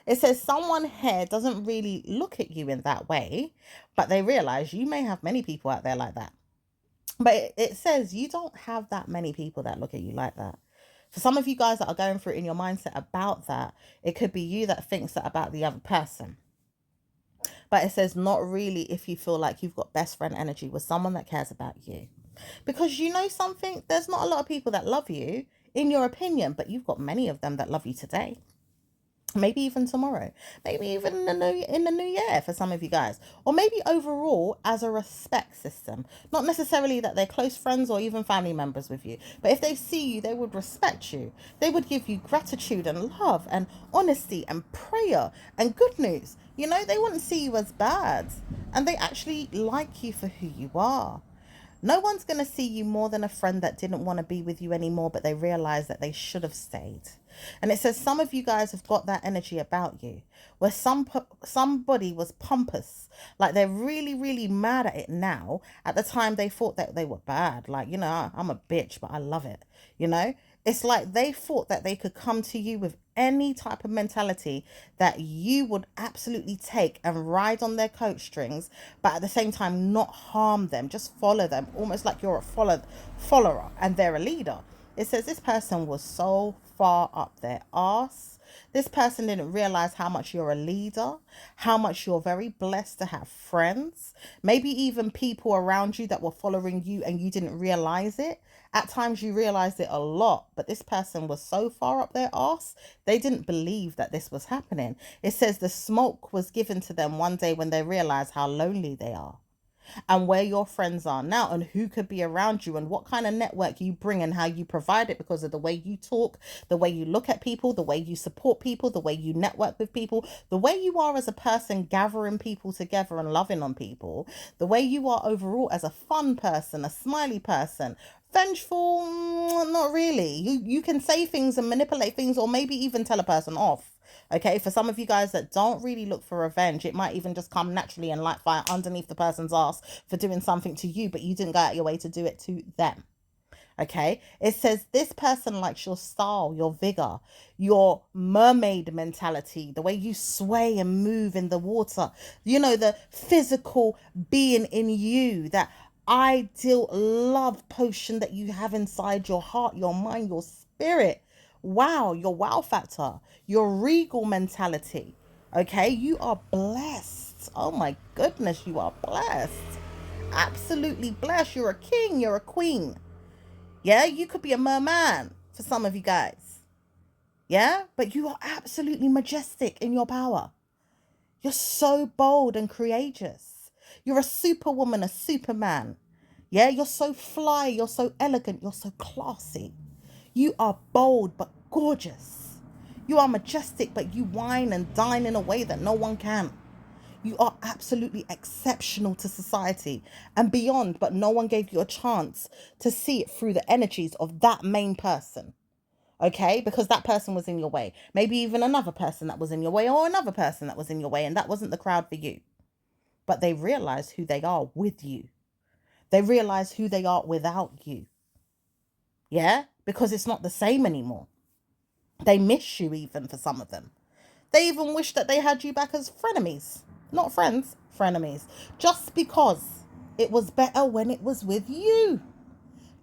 Speaker 1: It says someone here doesn't really look at you in that way, but they realize you may have many people out there like that. But it says you don't have that many people that look at you like that. For some of you guys that are going through it in your mindset about that, it could be you that thinks that about the other person. But it says not really if you feel like you've got best friend energy with someone that cares about you. Because you know something, there's not a lot of people that love you, in your opinion, but you've got many of them that love you today. Maybe even tomorrow, maybe even in the new year for some of you guys, or maybe overall as a respect system. Not necessarily that they're close friends or even family members with you, but if they see you, they would respect you. They would give you gratitude and love and honesty and prayer and good news. They wouldn't see you as bad, and they actually like you for who you are. No one's going to see you more than a friend that didn't want to be with you anymore, but they realized that they should have stayed. And it says some of you guys have got that energy about you, where somebody was pompous, like they're really, really mad at it now. At the time, they thought that they were bad. Like, I'm a bitch, but I love it. It's like they thought that they could come to you with any type of mentality that you would absolutely take and ride on their coat strings, but at the same time not harm them, just follow them, almost like you're a follower and they're a leader. It says this person was so far up their arse. This person didn't realize how much you're a leader, how much you're very blessed to have friends, maybe even people around you that were following you and you didn't realize it. At times you realized it a lot, but this person was so far up their arse, they didn't believe that this was happening. It says the smoke was given to them one day when they realized how lonely they are and where your friends are now and who could be around you and what kind of network you bring and how you provide it because of the way you talk, the way you look at people, the way you support people, the way you network with people, the way you are as a person gathering people together and loving on people, the way you are overall as a fun person, a smiley person. Vengeful, not really. You can say things and manipulate things or maybe even tell a person off. Okay, for some of you guys that don't really look for revenge, it might even just come naturally and light fire underneath the person's ass for doing something to you, but you didn't go out your way to do it to them. Okay, it says this person likes your style, your vigor, your mermaid mentality, the way you sway and move in the water, you know, the physical being in you, that ideal love potion that you have inside your heart, your mind, your spirit. Wow, your wow factor, your regal mentality. Okay, you are blessed. Oh my goodness, you are blessed. Absolutely blessed. You're a king, you're a queen. Yeah, you could be a merman for some of you guys. Yeah, but you are absolutely majestic in your power. You're so bold and courageous. You're a superwoman, a superman. Yeah, you're so fly, you're so elegant, you're so classy. You are bold but gorgeous. You are majestic, but you wine and dine in a way that no one can. You are absolutely exceptional to society and beyond, but no one gave you a chance to see it through the energies of that main person. Okay, because that person was in your way. Maybe even another person that was in your way, or another person that was in your way, and that wasn't the crowd for you. But they realize who they are with you. They realize who they are without you. Yeah, because it's not the same anymore. They miss you even for some of them. They even wish that they had you back as frenemies. Not friends, frenemies. Just because it was better when it was with you.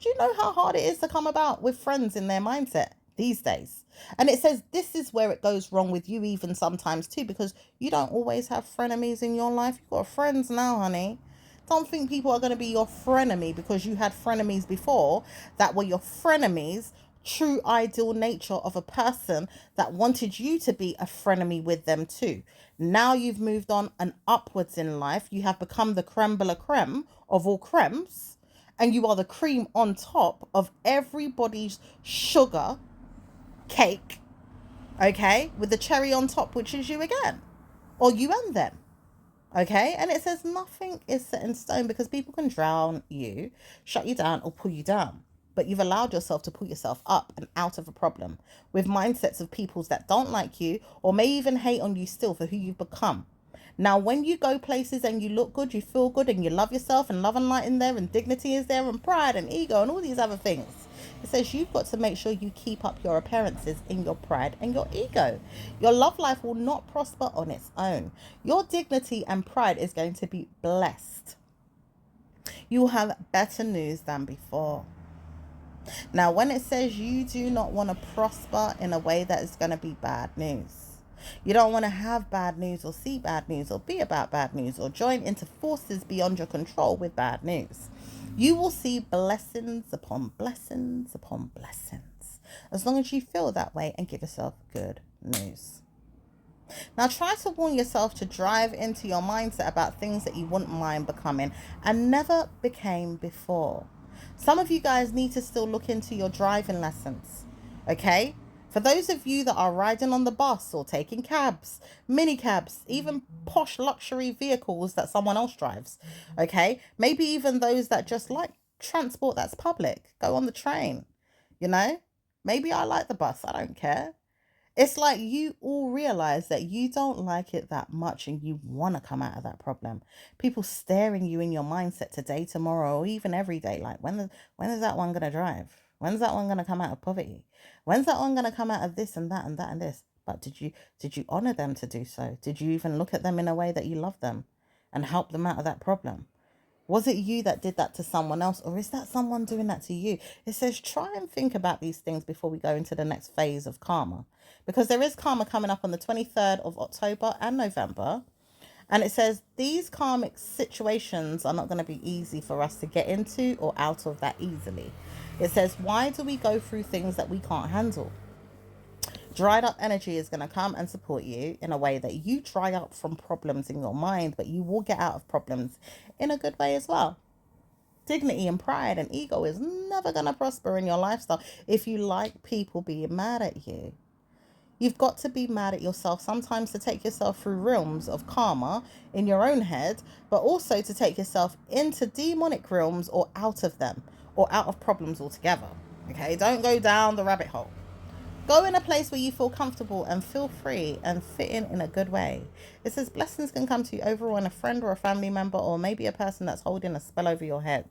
Speaker 1: Do you know how hard it is to come about with friends in their mindset these days? And it says this is where it goes wrong with you even sometimes too, because you don't always have frenemies in your life. You've got friends now, honey. Don't think people are going to be your frenemy because you had frenemies before that were your frenemies. True ideal nature of a person that wanted you to be a frenemy with them too. Now you've moved on and upwards in life. You have become the creme de la creme of all cremes, and you are the cream on top of everybody's sugar cake, okay, with the cherry on top, which is you again, or you and them. Okay, and it says nothing is set in stone because people can drown you, shut you down, or pull you down. But you've allowed yourself to pull yourself up and out of a problem with mindsets of peoples that don't like you or may even hate on you still for who you've become. Now, when you go places and you look good, you feel good, and you love yourself, and love and light in there, and dignity is there, and pride and ego, and all these other things. It says you've got to make sure you keep up your appearances in your pride and your ego. Your love life will not prosper on its own. Your dignity and pride is going to be blessed. You will have better news than before. Now, when it says you do not want to prosper in a way that is going to be bad news, you don't want to have bad news or see bad news or be about bad news or join into forces beyond your control with bad news. You will see blessings upon blessings upon blessings as long as you feel that way and give yourself good news. Now, try to warn yourself to drive into your mindset about things that you wouldn't mind becoming and never became before. Some of you guys need to still look into your driving lessons, okay? For those of you that are riding on the bus or taking cabs, mini cabs, even posh luxury vehicles that someone else drives, okay? Maybe even those that just like transport that's public, go on the train, you know? Maybe I like the bus, I don't care. It's like you all realize that you don't like it that much and you want to come out of that problem. People staring you in your mindset today, tomorrow, or even every day. Like, when is that one going to drive? When's that one going to come out of poverty? When's that one going to come out of this and that and that and this? But did you honor them to do so? Did you even look at them in a way that you love them and help them out of that problem? Was it you that did that to someone else, or is that someone doing that to you? It says try and think about these things before we go into the next phase of karma, because there is karma coming up on the 23rd of October and November. And it says these karmic situations are not going to be easy for us to get into or out of that easily. It says, why do we go through things that we can't handle? Dried up energy is going to come and support you in a way that you dry up from problems in your mind, but you will get out of problems in a good way as well. Dignity and pride and ego is never going to prosper in your lifestyle if you like people being mad at you. You've got to be mad at yourself sometimes to take yourself through realms of karma in your own head, but also to take yourself into demonic realms or out of them or out of problems altogether. Okay, don't go down the rabbit hole. Go in a place where you feel comfortable and feel free and fit in a good way. It says blessings can come to you overall in a friend or a family member, or maybe a person that's holding a spell over your head.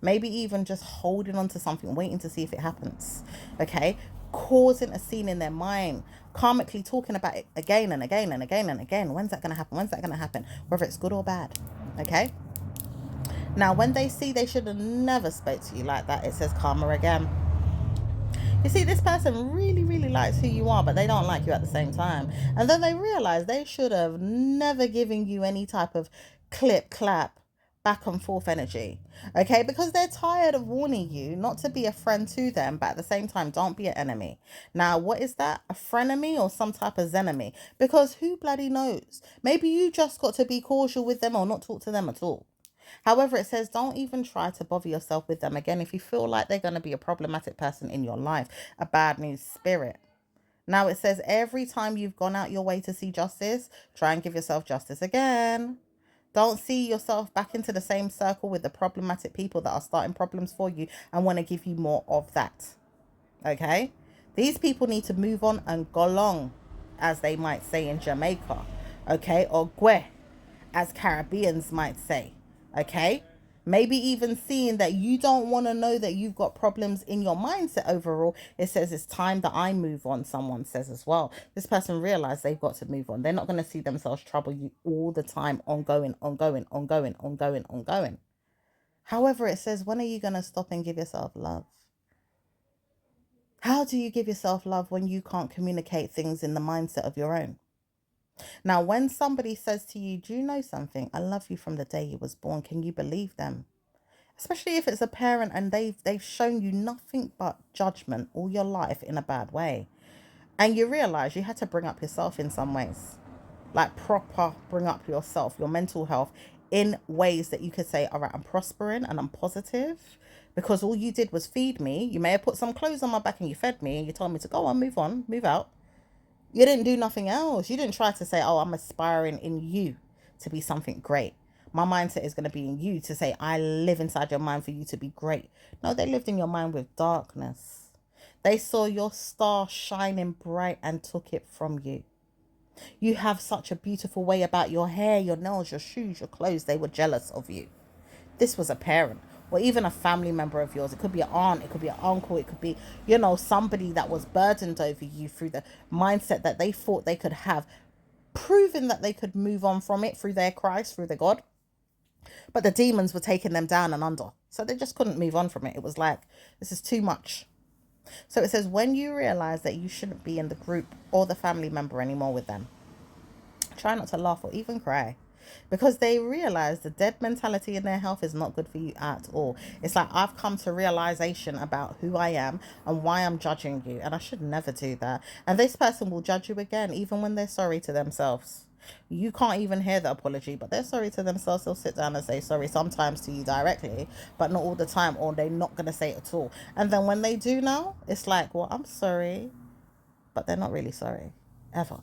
Speaker 1: Maybe even just holding on to something, waiting to see if it happens. Okay? Causing a scene in their mind, karmically talking about it again and again and again and again. When's that going to happen? When's that going to happen? Whether it's good or bad. Okay? Now, when they see they should have never spoke to you like that, it says karma again. You see, this person really, really likes who you are, but they don't like you at the same time. And then they realize they should have never given you any type of clip, clap, back and forth energy. Okay? Because they're tired of warning you not to be a friend to them, but at the same time, don't be an enemy. Now, what is that? A frenemy or some type of zenemy? Because who bloody knows? Maybe you just got to be cordial with them or not talk to them at all. However, it says don't even try to bother yourself with them again if you feel like they're going to be a problematic person in your life, a bad news spirit. Now it says every time you've gone out your way to see justice, try and give yourself justice again. Don't see yourself back into the same circle with the problematic people that are starting problems for you and want to give you more of that. Okay? These people need to move on and go along, as they might say in Jamaica. Okay? Or gue, as Caribbeans might say. Okay? Maybe even seeing that you don't want to know that you've got problems in your mindset overall. It says it's time that I move on, someone says as well. This person realized they've got to move on. They're not going to see themselves trouble you all the time, ongoing. However, it says, when are you going to stop and give yourself love? How do you give yourself love when you can't communicate things in the mindset of your own? Now, when somebody says to you, do you know something? I love you from the day you was born. Can you believe them? Especially if it's a parent and they've shown you nothing but judgment all your life in a bad way. And you realize you had to bring up yourself in some ways. Like proper bring up yourself, your mental health in ways that you could say, all right, I'm prospering and I'm positive. Because all you did was feed me. You may have put some clothes on my back and you fed me and you told me to go on, move out. You didn't do nothing else. You didn't try to say, oh, I'm aspiring in you to be something great. My mindset is going to be in you to say, I live inside your mind for you to be great. No, they lived in your mind with darkness. They saw your star shining bright and took it from you. You have such a beautiful way about your hair, your nails, your shoes, your clothes. They were jealous of you. This was a parent or even a family member of yours. It could be an aunt, it could be an uncle, it could be, somebody that was burdened over you through the mindset that they thought they could have, proven that they could move on from it through their Christ, through their God. But the demons were taking them down and under. So they just couldn't move on from it. It was like, this is too much. So it says, when you realize that you shouldn't be in the group or the family member anymore with them, try not to laugh or even cry. Because they realize the dead mentality in their health is not good for you at all. It's like, I've come to realization about who I am and why I'm judging you. And I should never do that. And this person will judge you again, even when they're sorry to themselves. You can't even hear the apology, but they're sorry to themselves. They'll sit down and say sorry sometimes to you directly, but not all the time, or they're not going to say it at all. And then when they do now, it's like, well, I'm sorry, but they're not really sorry, ever.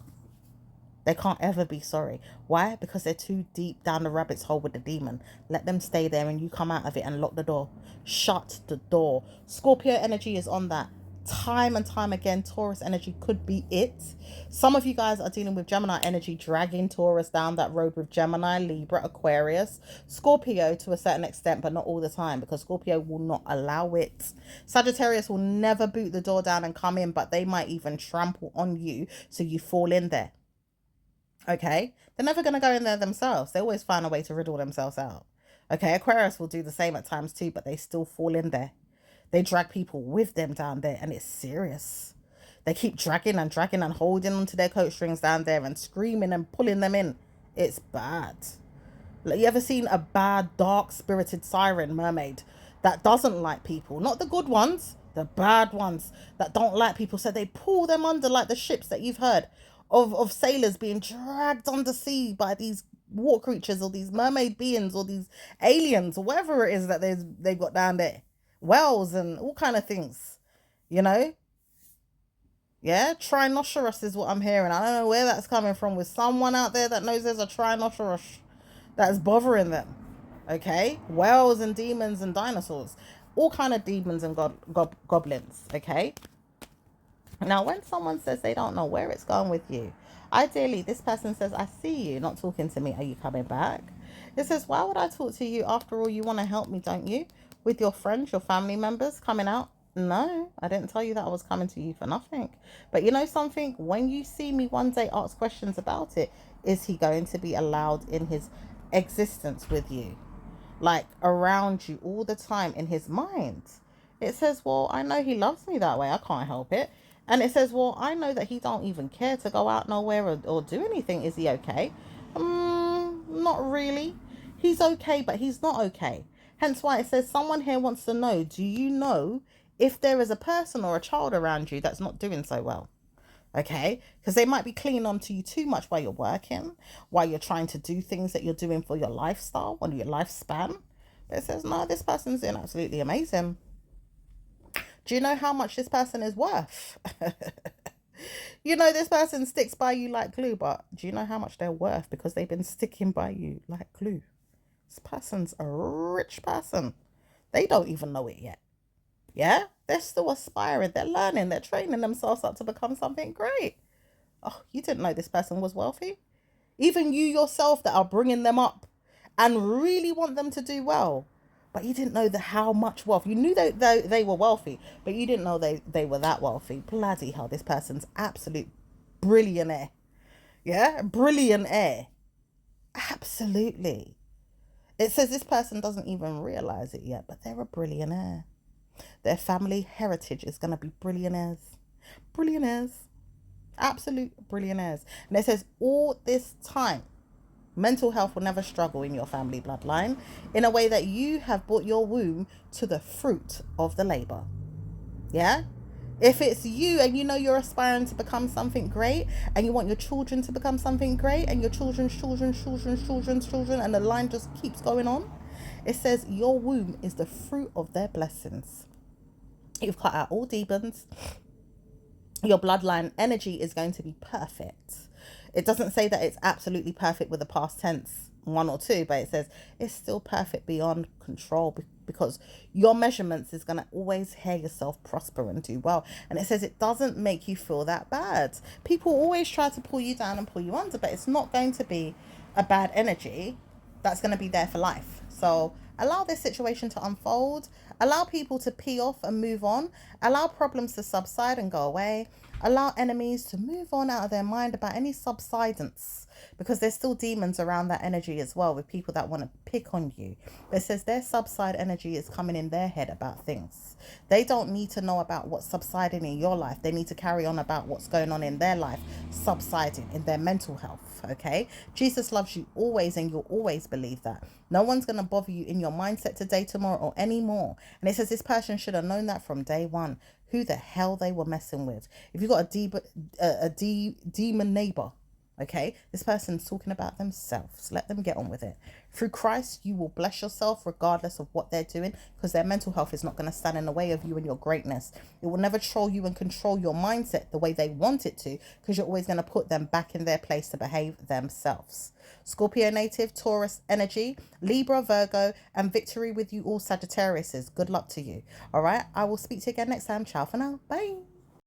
Speaker 1: They can't ever be sorry. Why? Because they're too deep down the rabbit's hole with the demon. Let them stay there and you come out of it and lock the door. Shut the door. Scorpio energy is on that. Time and time again, Taurus energy could be it. Some of you guys are dealing with Gemini energy, dragging Taurus down that road with Gemini, Libra, Aquarius, Scorpio to a certain extent, but not all the time, because Scorpio will not allow it. Sagittarius will never boot the door down and come in, but they might even trample on you so you fall in there. Okay? They're never going to go in there themselves. They always find a way to riddle themselves out. Okay? Aquarius will do the same at times too, but they still fall in there. They drag people with them down there, and it's serious. They keep dragging and dragging and holding onto their coat strings down there and screaming and pulling them in. It's bad. Like, you ever seen a bad, dark-spirited siren mermaid that doesn't like people? Not the good ones, the bad ones that don't like people. So they pull them under, like the ships that you've heard of sailors being dragged undersea by these water creatures or these mermaid beings or these aliens or whatever it is that they've got down there. Whales and all kind of things, you know? Yeah, trinoceros is what I'm hearing. I don't know where that's coming from, with someone out there that knows there's a trinoceros that's bothering them. Okay? Whales and demons and dinosaurs. All kind of demons and goblins. Okay? Now, when someone says they don't know where it's going with you, ideally, this person says, I see you, not talking to me. Are you coming back? It says, why would I talk to you? After all, you want to help me, don't you? With your friends, your family members coming out? No, I didn't tell you that I was coming to you for nothing. But you know something? When you see me one day ask questions about it, is he going to be allowed in his existence with you? Like around you all the time in his mind? It says, well, I know he loves me that way. I can't help it. And it says, well, I know that he don't even care to go out nowhere or do anything. Is he okay? Not really. He's okay, but he's not okay. Hence why it says someone here wants to know, do you know if there is a person or a child around you that's not doing so well? Okay, because they might be clinging on to you too much while you're working, while you're trying to do things that you're doing for your lifestyle, or your lifespan. But it says, no, this person's doing absolutely amazing. Do you know how much this person is worth? You know, this person sticks by you like glue, but do you know how much they're worth because they've been sticking by you like glue? This person's a rich person. They don't even know it yet. Yeah? They're still aspiring. They're learning. They're training themselves up to become something great. Oh, you didn't know this person was wealthy? Even you yourself that are bringing them up and really want them to do well. But you didn't know how much wealth. You knew that they were wealthy, but you didn't know they were that wealthy. Bloody hell, this person's absolute billionaire. Yeah? Billionaire. Absolutely. It says this person doesn't even realize it yet, but they're a billionaire. Their family heritage is going to be billionaires. Billionaires. Absolute billionaires. And it says all this time, mental health will never struggle in your family bloodline in a way that you have brought your womb to the fruit of the labor. Yeah? If it's you and you know you're aspiring to become something great and you want your children to become something great and your children's children, and the line just keeps going on, it says your womb is the fruit of their blessings. You've cut out all demons. Your bloodline energy is going to be perfect. It doesn't say that it's absolutely perfect with the past tense 1 or 2, but it says it's still perfect beyond control because your measurements is going to always hear yourself prosper and do well. And it says it doesn't make you feel that bad. People always try to pull you down and pull you under, but it's not going to be a bad energy that's going to be there for life. So allow this situation to unfold. Allow people to pee off and move on. Allow problems to subside and go away. Allow enemies to move on out of their mind about any subsidence, because there's still demons around that energy as well, with people that want to pick on you. But it says their subside energy is coming in their head about things. They don't need to know about what's subsiding in your life. They need to carry on about what's going on in their life, subsiding in their mental health. Okay? Jesus loves you always, and you'll always believe that. No one's going to bother you in your mindset today, tomorrow, or anymore. And it says this person should have known that from day one, who the hell they were messing with. If you've got a demon neighbor, Okay, this person's talking about themselves. Let them get on with it. Through Christ, you will bless yourself regardless of what they're doing, because their mental health is not going to stand in the way of you and your greatness. It will never troll you and control your mindset the way they want it to, because you're always going to put them back in their place to behave themselves. Scorpio native, Taurus energy, Libra, Virgo, and victory with you all Sagittariuses. Good luck to you. All right, I will speak to you again next time. Ciao for now. Bye.